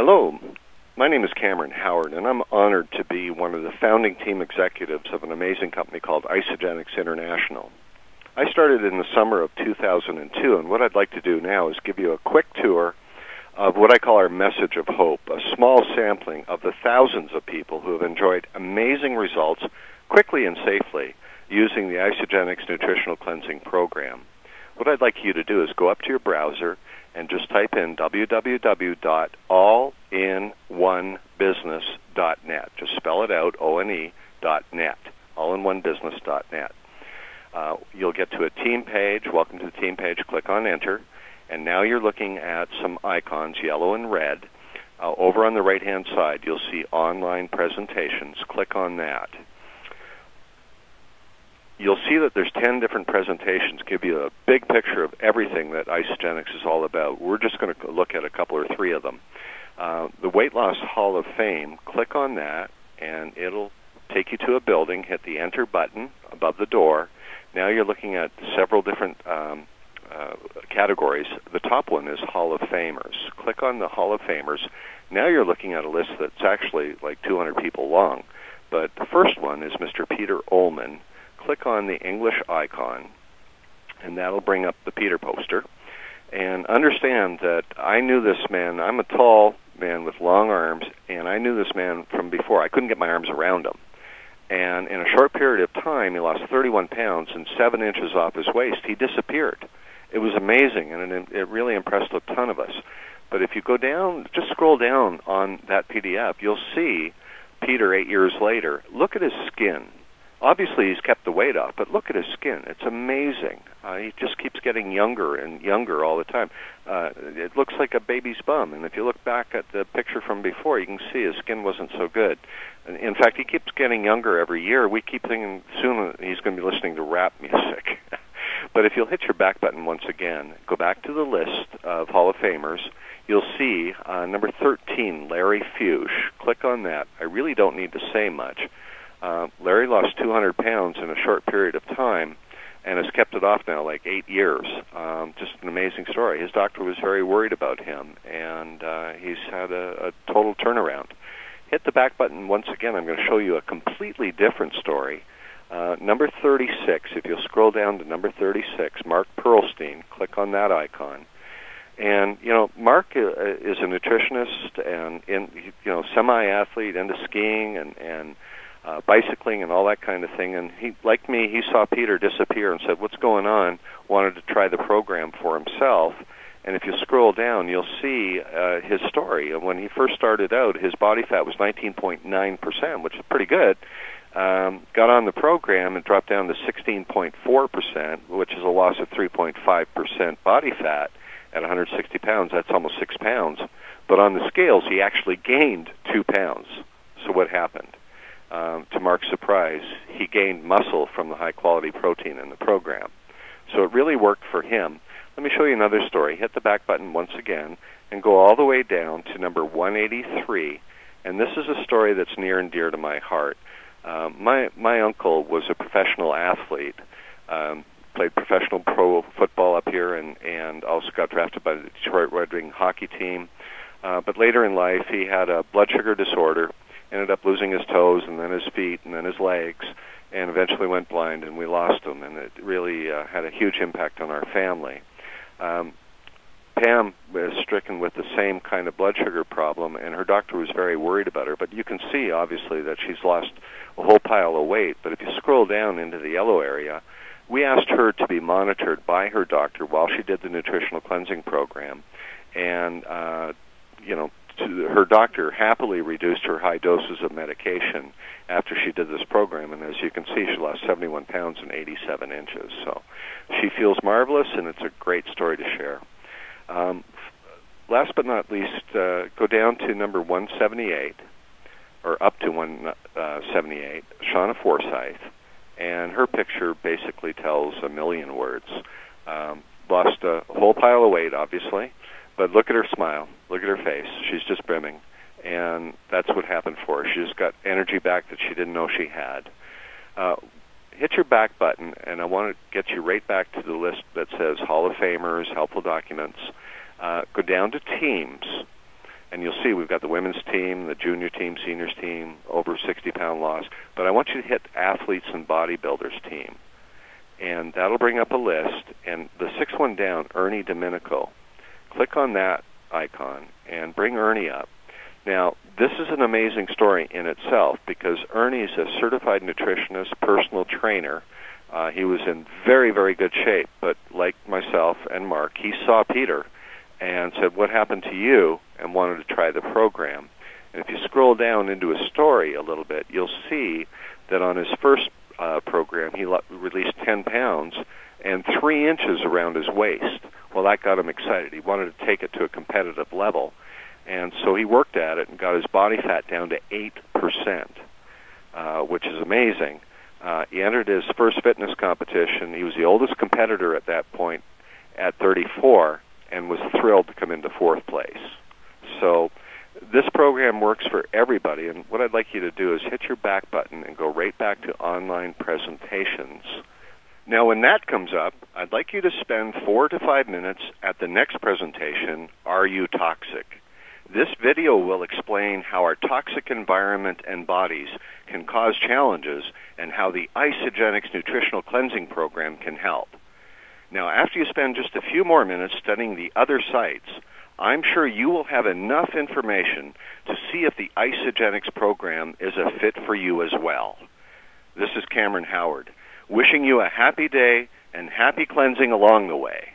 Hello, my name is Cameron Howard, and I'm honored to be one of the founding team executives of an amazing company called Isagenix International. I started in the summer of 2002, and what I'd like to do now is give you a quick tour of what I call our message of hope, a small sampling of the thousands of people who have enjoyed amazing results quickly and safely using the Isagenix Nutritional Cleansing Program. What I'd like you to do is go up to your browser and just type in www.allinOneBusiness.net. Just spell it out, O-N-E.net, allinOneBusiness.net. You'll get to a team page. Welcome to the team page. Click on Enter. And now you're looking at some icons, yellow and red. Over on the right-hand side, you'll see online presentations. Click on that. You'll see that there's 10 different presentations, give you a big picture of everything that Isagenix is all about. We're just going to look at a couple or three of them. The Weight Loss Hall of Fame, click on that, and it'll take you to a building. Hit the Enter button above the door. Now you're looking at several different categories. The top one is Hall of Famers. Click on the Hall of Famers. Now you're looking at a list that's actually like 200 people long. But the first one is Mr. Peter Ullman. Click on the English icon, and that'll bring up the Peter poster. And understand that I knew this man. I'm a tall man with long arms, and I knew this man from before. I couldn't get my arms around him. And in a short period of time, he lost 31 pounds and 7 inches off his waist. He disappeared. It was amazing, and it really impressed a ton of us. But if you go down, just scroll down on that PDF, you'll see Peter 8 years later. Look at his skin. Obviously, he's kept the weight off, but look at his skin. It's amazing. He just keeps getting younger and younger all the time. It looks like a baby's bum, and if you look back at the picture from before, you can see his skin wasn't so good. In fact, he keeps getting younger every year. We keep thinking soon he's going to be listening to rap music. But if you'll hit your back button once again, go back to the list of Hall of Famers, you'll see number 13, Larry Fuchs. Click on that. I really don't need to say much. Larry lost 200 pounds in a short period of time and has kept it off now like 8 years. Just an amazing story. His doctor was very worried about him, and he's had a total turnaround. Hit the back button once again. I'm going to show you a completely different story. Number 36, if you'll scroll down to number 36, Mark Pearlstein, click on that icon. And, you know, Mark is a nutritionist and, semi-athlete into skiing and bicycling and all that kind of thing. And he, like me, he saw Peter disappear and said, what's going on? Wanted to try the program for himself. And if you scroll down, you'll see his story. And when he first started out, his body fat was 19.9%, which is pretty good. Got on the program and dropped down to 16.4%, which is a loss of 3.5% body fat at 160 pounds. That's almost 6 pounds. But on the scales, he actually gained 2 pounds. So what happened? To Mark's surprise, he gained muscle from the high-quality protein in the program. So it really worked for him. Let me show you another story. Hit the back button once again and go all the way down to number 183. And this is a story that's near and dear to my heart. My uncle was a professional athlete, played professional pro football up here, and also got drafted by the Detroit Red Wing hockey team. But later in life, he had a blood sugar disorder, ended up losing his toes and then his feet and then his legs, and eventually went blind, and we lost him, and it really had a huge impact on our family. Pam was stricken with the same kind of blood sugar problem, and her doctor was very worried about her. But you can see, obviously, that she's lost a whole pile of weight. But if you scroll down into the yellow area, we asked her to be monitored by her doctor while she did the nutritional cleansing program. And, her doctor happily reduced her high doses of medication after she did this program. And as you can see, she lost 71 pounds and 87 inches. So she feels marvelous, and it's a great story to share. Last but not least, go down to number 178, or up to 178, Shauna Forsyth, and her picture basically tells a million words. Lost a whole pile of weight, obviously, but look at her smile. Look at her face. She's just brimming, and that's what happened for her. She just got energy back that she didn't know she had. Hit your back button, and I want to get you right back to the list that says Hall of Famers, Helpful Documents. Go down to Teams, And you'll see we've got the women's team, the junior team, seniors team, over 60-pound loss. But I want you to hit athletes and bodybuilders team. And that'll bring up a list. And the sixth one down, Ernie Domenico. Click on that icon and bring Ernie up. Now, this is an amazing story in itself because Ernie is a certified nutritionist, personal trainer. He was in very, very good shape, but like myself and Mark, he saw Peter and said, "What happened to you?" and wanted to try the program. And if you scroll down into his story a little bit, you'll see that on his first program, he released 10 pounds and 3 inches around his waist. Well, that got him excited. He wanted to take it to a competitive level. And so he worked at it and got his body fat down to 8%, which is amazing. He entered his first fitness competition. He was the oldest competitor at that point at 34 and was thrilled to come into 4th place. So this program works for everybody, and what I'd like you to do is hit your back button and go right back to online presentations. Now, when that comes up, I'd like you to spend 4 to 5 minutes at the next presentation, Are You Toxic? This video will explain how our toxic environment and bodies can cause challenges and how the Isagenix Nutritional Cleansing Program can help. Now, after you spend just a few more minutes studying the other sites, I'm sure you will have enough information to see if the Isagenix program is a fit for you as well. This is Cameron Howard, wishing you a happy day and happy cleansing along the way.